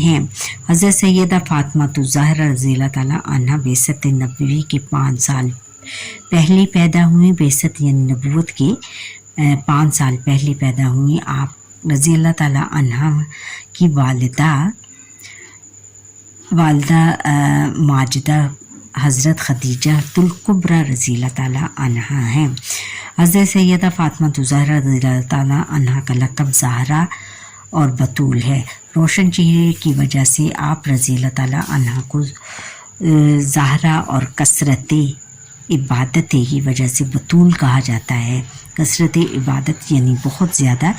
ہیں۔ حضرت سیدہ فاطمہ الزہرا رضی اللہ تعالیٰ عنہ بعثت نبوی کے 5 سال پہلے پیدا ہوئیں۔ بعثت یعنی نبوت کے 5 سال پہلے پیدا ہوئیں۔ آپ رضی اللہ تعالیٰ عنہ کی والدہ ماجدہ حضرت خدیجہ الکبریٰ رضی اللہ تعالیٰ عنہ ہیں۔ حضرت سیدہ فاطمہ الزہرا رضی اللہ تعالیٰ عنہ کا لقب زہرا اور بطول ہے۔ روشن چہرے کی وجہ سے آپ رضی اللہ تعالیٰ عنہ کو زہرا اور کثرت عبادت کی وجہ سے بطول کہا جاتا ہے۔ کثرت عبادت یعنی بہت زیادہ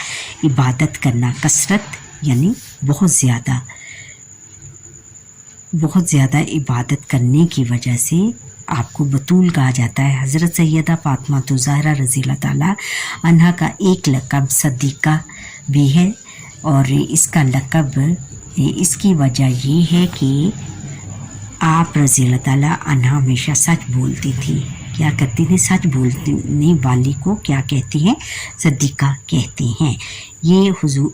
عبادت کرنا، کثرت یعنی بہت زیادہ عبادت کرنے کی وجہ سے آپ کو بطول کہا جاتا ہے۔ حضرت سیدہ فاطمہ الزہرا رضی اللہ تعالیٰ عنہ کا ایک لقب صدیقہ بھی ہے، اور اس کا لقب اس کی وجہ یہ ہے کہ آپ رضی اللہ تعالیٰ عنہ ہمیشہ سچ بولتی تھی۔ کیا کرتی تھی؟ سچ بولنے والی کو کیا کہتی ہیں؟ صدیقہ کہتے ہیں۔ یہ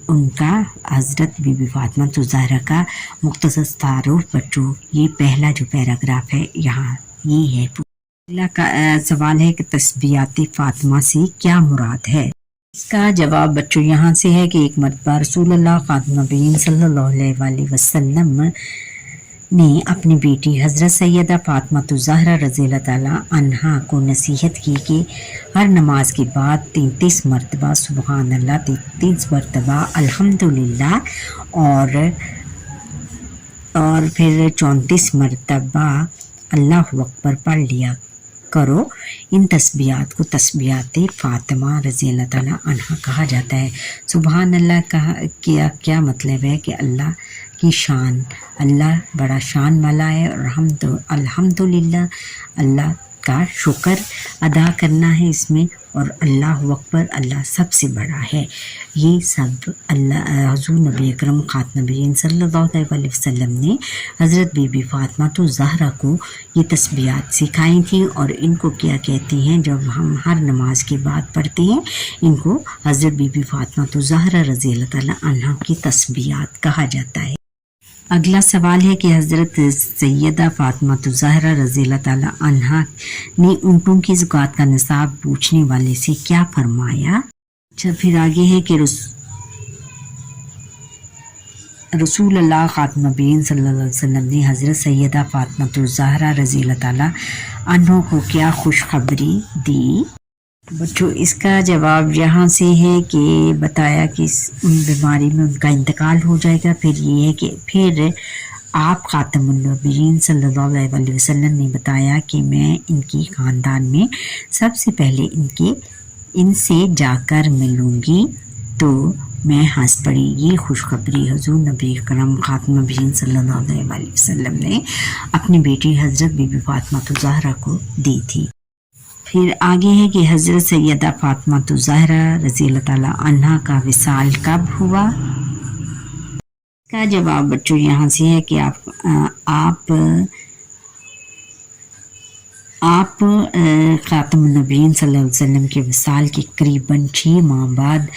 ان کا حضرت بی بی فاطمہ الزہرا کا مختصر تعارف بچوں، یہ پہلا جو پیراگراف ہے یہاں یہ ہے۔ اگلا کا سوال ہے کہ تسبیحات فاطمہ سے کیا مراد ہے؟ اس کا جواب بچوں یہاں سے ہے کہ ایک مرتبہ رسول اللہ خاتم النبیین صلی اللہ علیہ وآلہ وسلم نے اپنی بیٹی حضرت سیدہ فاطمہ الزہرا رضی اللہ تعالیٰ عنہا کو نصیحت کی کہ ہر نماز کے بعد 33 مرتبہ سبحان اللہ، 33 مرتبہ الحمدللہ اور پھر 34 مرتبہ اللہ اکبر پڑھ لیا کرو۔ ان تسبیحات کو تسبیحات فاطمہ رضی اللہ تعالیٰ عنہ کہا جاتا ہے۔ سبحان اللہ کا کیا مطلب ہے کہ اللہ کی شان، اللہ بڑا شان والا ہے، اور الحمدللہ اللہ کا شکر ادا کرنا ہے اس میں، اور اللہ اکبر اللہ سب سے بڑا ہے۔ یہ سب اللہ حضور نبی اکرم خاتم النبیین صلی اللہ علیہ وآلہ وسلم نے حضرت بی بی فاطمہ الزہرا کو یہ تسبیحات سکھائی تھیں، اور ان کو کیا کہتے ہیں جب ہم ہر نماز کے بعد پڑھتے ہیں، ان کو حضرت بی بی فاطمہ الزہرا رضی اللہ تعالیٰ عنہ کی تسبیحات کہا جاتا ہے۔ اگلا سوال ہے کہ حضرت سیدہ فاطمہ الزہرا رضی اللہ تعالیٰ عنہ نے اونٹوں کی زکوٰۃ کا نصاب پوچھنے والے سے کیا فرمایا؟ اچھا، پھر آگے ہے کہ رسول اللہ خاتم النبیین صلی اللہ علیہ وسلم نے حضرت سیدہ فاطمہ الزہرا رضی اللہ تعالیٰ عنہ کو کیا خوشخبری دی؟ بچوں اس کا جواب یہاں سے ہے کہ بتایا کہ ان بیماری میں ان کا انتقال ہو جائے گا۔ پھر یہ ہے کہ پھر آپ خاتم النبیین صلی اللہ علیہ وآلہ وسلم نے بتایا کہ میں ان کی خاندان میں سب سے پہلے ان سے جا کر ملوں گی، تو میں ہنس پڑی۔ یہ خوشخبری حضور نبی اکرم خاتم النبیین صلی اللہ علیہ وآلہ وسلم نے اپنی بیٹی حضرت بی بی فاطمہ الزہرا کو دی تھی۔ پھر آگے ہے کہ حضرت سیدہ فاطمہ الزہرا رضی اللہ تعالیٰ عنہ کا وصال کب ہوا؟ اس کا جواب بچوں یہاں سے ہے کہ آپ خاتم النبیین صلی اللہ علیہ وسلم کے وصال کے قریباً 6 ماہ بعد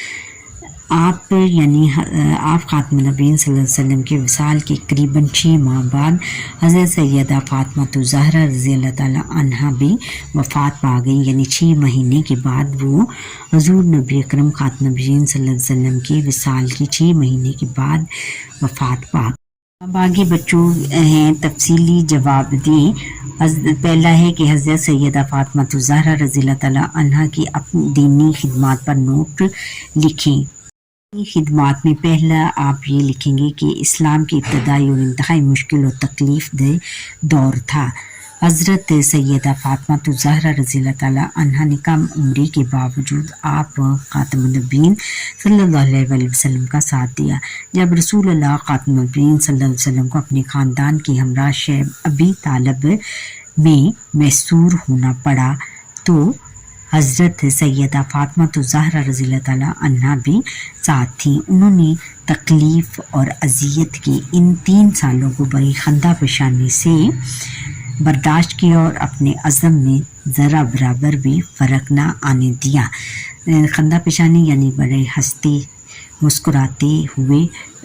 آپ خاتم النبیین صلی اللہ علیہ وسلم کے وصال کے قریباً 6 ماہ بعد حضرت سیدہ فاطمہ الزہرا رضی اللہ تعالیٰ عنہ بھی وفات پا گئی، یعنی 6 مہینے کے بعد وہ حضور نبی اکرم خاتم النبیین صلی اللہ علیہ وسلم کے وصال کے 6 مہینے کے بعد وفات پا گئی۔ اب آگے بچوں ہیں تفصیلی جواب دیں۔ پہلا ہے کہ حضرت سیدہ فاطمہ الزہرا رضی اللہ تعالیٰ عنہ کی اپنی دینی خدمات پر نوٹ لکھیں۔ خدمات میں پہلا آپ یہ لکھیں گے کہ اسلام کی ابتدائی اور انتہائی مشکل اور تکلیف دہ دور تھا۔ حضرت سیدہ فاطمہ الزہرا رضی اللہ تعالیٰ عنہ نے کم عمری کے باوجود آپ خاتم النبیین صلی اللہ علیہ وآلہ وسلم کا ساتھ دیا۔ جب رسول اللہ خاتم النبیین صلی اللہ علیہ وسلم کو اپنے خاندان کے ہمراہ شیب ابی طالب میں محصور ہونا پڑا تو حضرت سیدہ فاطمہ الزہرا رضی اللہ تعالیٰ عنہ بھی ساتھ تھیں۔ انہوں نے تکلیف اور اذیت کی ان 3 سالوں کو بڑی خندہ پیشانی سے برداشت کیا اور اپنے عزم میں ذرا برابر بھی فرق نہ آنے دیا۔ خندہ پیشانی یعنی بڑے ہنستے مسکراتے ہوئے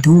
2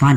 1।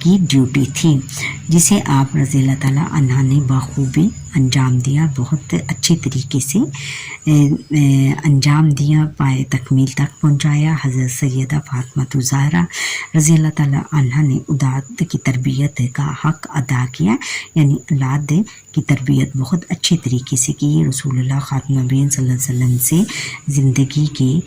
کی ڈیوٹی تھی جسے آپ رضی اللہ تعالیٰ عنہ نے بخوبی انجام دیا، بہت اچھے طریقے سے انجام دیا، پائے تکمیل تک پہنچایا۔ حضرت سیدہ فاطمہ زہرا رضی اللہ تعالیٰ عنہ نے اولاد کی تربیت کا حق ادا کیا، یعنی اولاد کی تربیت بہت اچھے طریقے سے کی۔ رسول اللہ خاتم النبیین صلی اللہ علیہ وسلم سے زندگی کے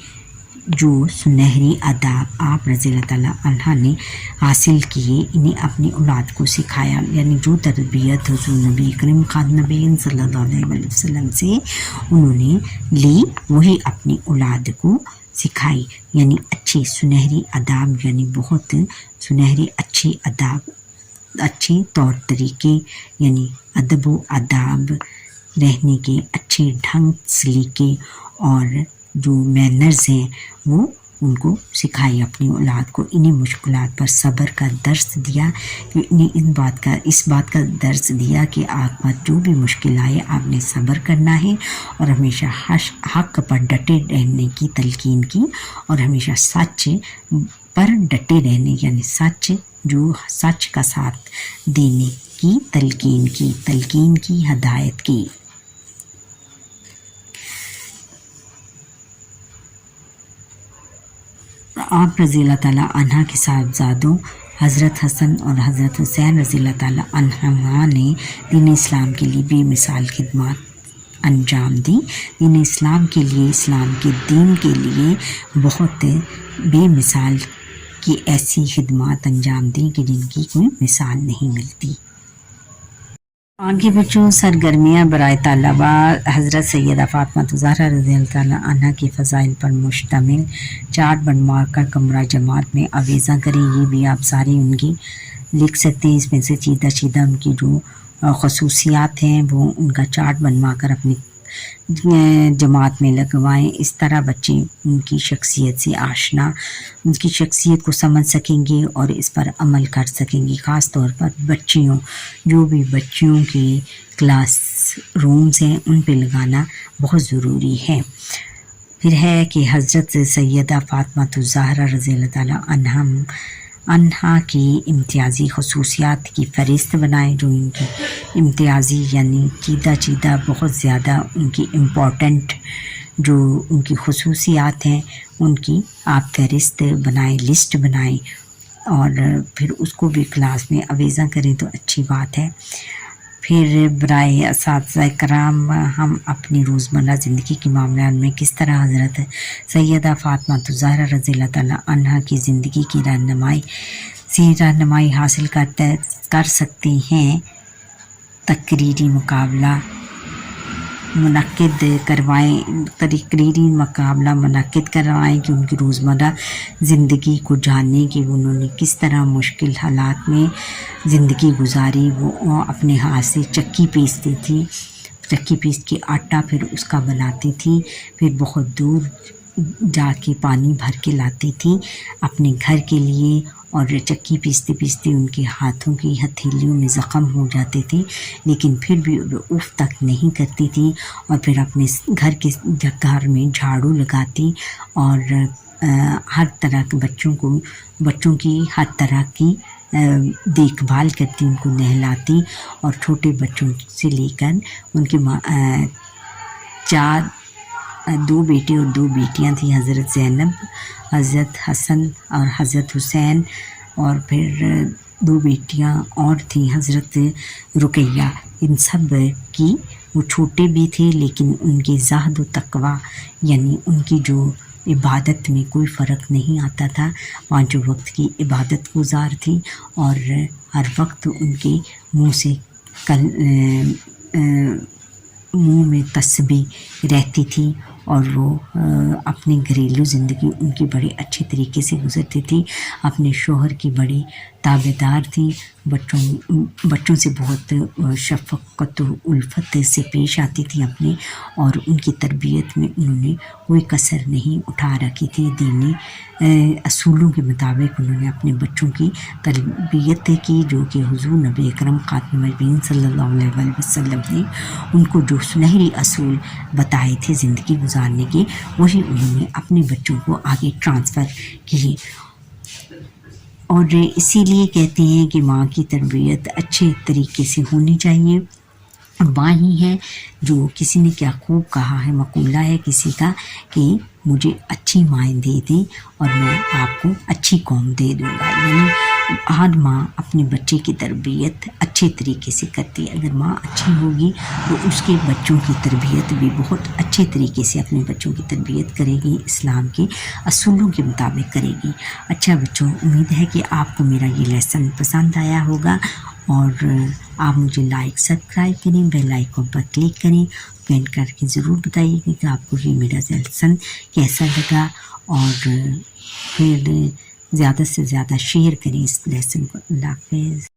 جو سنہری آداب آپ رضی اللہ تعالیٰ عنہ نے حاصل کیے، انہیں اپنی اولاد کو سکھایا، یعنی جو تربیت حضور نبی کریم خاتم النبیین صلی اللہ علیہ وسلم سے انہوں نے لی وہی اپنی اولاد کو سکھائی، یعنی اچھے سنہری آداب، یعنی بہت سنہری اچھے آداب، اچھے طور طریقے، یعنی ادب و آداب، رہنے کے اچھے ڈھنگ سلیقے اور جو مینرز ہیں وہ ان کو سکھائی اپنی اولاد کو۔ انہیں مشکلات پر صبر کا درس دیا، انہیں اس بات کا درس دیا کہ آپ پر جو بھی مشکل آئے آپ نے صبر کرنا ہے اور ہمیشہ حق پر ڈٹے رہنے کی تلقین کی، اور ہمیشہ سچ پر ڈٹے رہنے، یعنی سچ کا ساتھ دینے کی تلقین کی ہدایت کی۔ آپ رضی اللہ تعالیٰ عنہ کے صاحبزادوں حضرت حسن اور حضرت حسین رضی اللہ تعالیٰ عنہما نے دین اسلام کے لیے بے مثال خدمات انجام دی۔ دین اسلام کے لیے، اسلام کے دین کے لیے بہت بے مثال کی ایسی خدمات انجام دیں کہ جن کی کوئی مثال نہیں ملتی۔ آگے بچوں، سرگرمیاں برائے طلبہ حضرت سیدہ فاطمہ زہرا رضی اللہ تعالیٰ عنہ کے فضائل پر مشتمل چارٹ بنوا کر کمرہ جماعت میں آویزاں کریں۔ یہ بھی آپ سارے ان کی لکھ سکتے ہیں، اس میں سے چیدہ ان کی جو خصوصیات ہیں وہ ان کا چارٹ بنوا کر اپنی جماعت میں لگوائیں۔ اس طرح بچے ان کی شخصیت سے آشنا، ان کی شخصیت کو سمجھ سکیں گے اور اس پر عمل کر سکیں گے۔ خاص طور پر جو بھی بچیوں کے کلاس رومز ہیں ان پہ لگانا بہت ضروری ہے۔ پھر ہے کہ حضرت سیدہ فاطمہ زہرا رضی اللہ تعالیٰ عنہا کی امتیازی خصوصیات کی فہرست بنائیں، جو ان کی امتیازی یعنی چیدہ بہت زیادہ ان کی امپورٹنٹ جو ان کی خصوصیات ہیں ان کی آپ فہرست بنائیں، لسٹ بنائیں، اور پھر اس کو بھی کلاس میں آویزاں کریں تو اچھی بات ہے۔ پھر برائے اساتذہ کرام، ہم اپنی روزمرہ زندگی کے معاملات میں کس طرح حضرت سیدہ فاطمہ زہرا رضی اللہ تعالیٰ عنہا کی زندگی کی رہنمائی حاصل کر سکتے ہیں۔ تقریری مقابلہ منعقد کروائیں کہ ان کی روزمرہ زندگی کو جانیں کہ انہوں نے کس طرح مشکل حالات میں زندگی گزاری۔ وہ اپنے ہاتھ سے چکی پیستی تھی، چکی پیس کے آٹا پھر اس کا بناتی تھی، پھر بہت دور جا کے پانی بھر کے لاتی تھی اپنے گھر کے لیے، اور چکی پیستے ان کے ہاتھوں کی ہتھیلیوں میں زخم ہو جاتے تھے، لیکن پھر بھی اف تک نہیں کرتی تھی، اور پھر اپنے گھر میں جھاڑو لگاتی اور ہر طرح کے بچوں کی ہر طرح کی دیکھ بھال کرتی، ان کو نہلاتی، اور چھوٹے بچوں سے لے کر ان کے دو بیٹے اور دو بیٹیاں تھیں، حضرت زینب، حضرت حسن اور حضرت حسین، اور پھر دو بیٹیاں اور تھیں حضرت رقیہ۔ ان سب کی وہ چھوٹے بھی تھے لیکن ان کے زہد و تقویٰ، یعنی ان کی جو عبادت میں کوئی فرق نہیں آتا تھا، پانچوں وقت کی عبادت گزار تھی، اور ہر وقت ان کے منہ میں تسبیح رہتی تھی، اور وہ اپنی گھریلو زندگی ان کی بڑے اچھے طریقے سے گزرتی تھی۔ اپنے شوہر کی بڑی تابع دار تھی، بچوں سے بہت شفقت و الفت سے پیش آتی تھی اپنے، اور ان کی تربیت میں انہوں نے کوئی کسر نہیں اٹھا رکھی تھی۔ دینی اصولوں کے مطابق انہوں نے اپنے بچوں کی تربیت کی، جو کہ حضور نبی اکرم خاتم النبیین صلی اللہ علیہ وسلم نے ان کو جو سنہری اصول بتائے تھے زندگی گزارنے کے، وہی انہوں نے اپنے بچوں کو آگے ٹرانسفر کیے۔ اور اسی لیے کہتے ہیں کہ ماں کی تربیت اچھے طریقے سے ہونی چاہیے. اور ماں ہی ہے جو کسی نے کیا خوب کہا ہے، مقولہ ہے کسی کا کہ مجھے اچھی مائیں دے دیں اور میں آپ کو اچھی قوم دے دوں گا. یعنی ہر ماں اپنے بچے کی تربیت اچھے طریقے سے کرتی ہے. اگر ماں اچھی ہوگی تو اس کے بچوں کی تربیت بھی بہت اچھے طریقے سے اپنے بچوں کی تربیت کرے گی، اسلام کے اصولوں کے مطابق کرے گی. اچھا بچوں، امید ہے کہ آپ کو میرا یہ لیسن پسند آیا ہوگا، اور آپ مجھے لائک سبسکرائب کریں، بیل آئیکن پر کلک کریں، کمنٹ کر کے ضرور بتائیے کہ آپ کو یہ میرا لیسن کیسا لگا، اور پھر زیادہ سے زیادہ شیئر کریں اس لیسن کو. اللہ حافظ.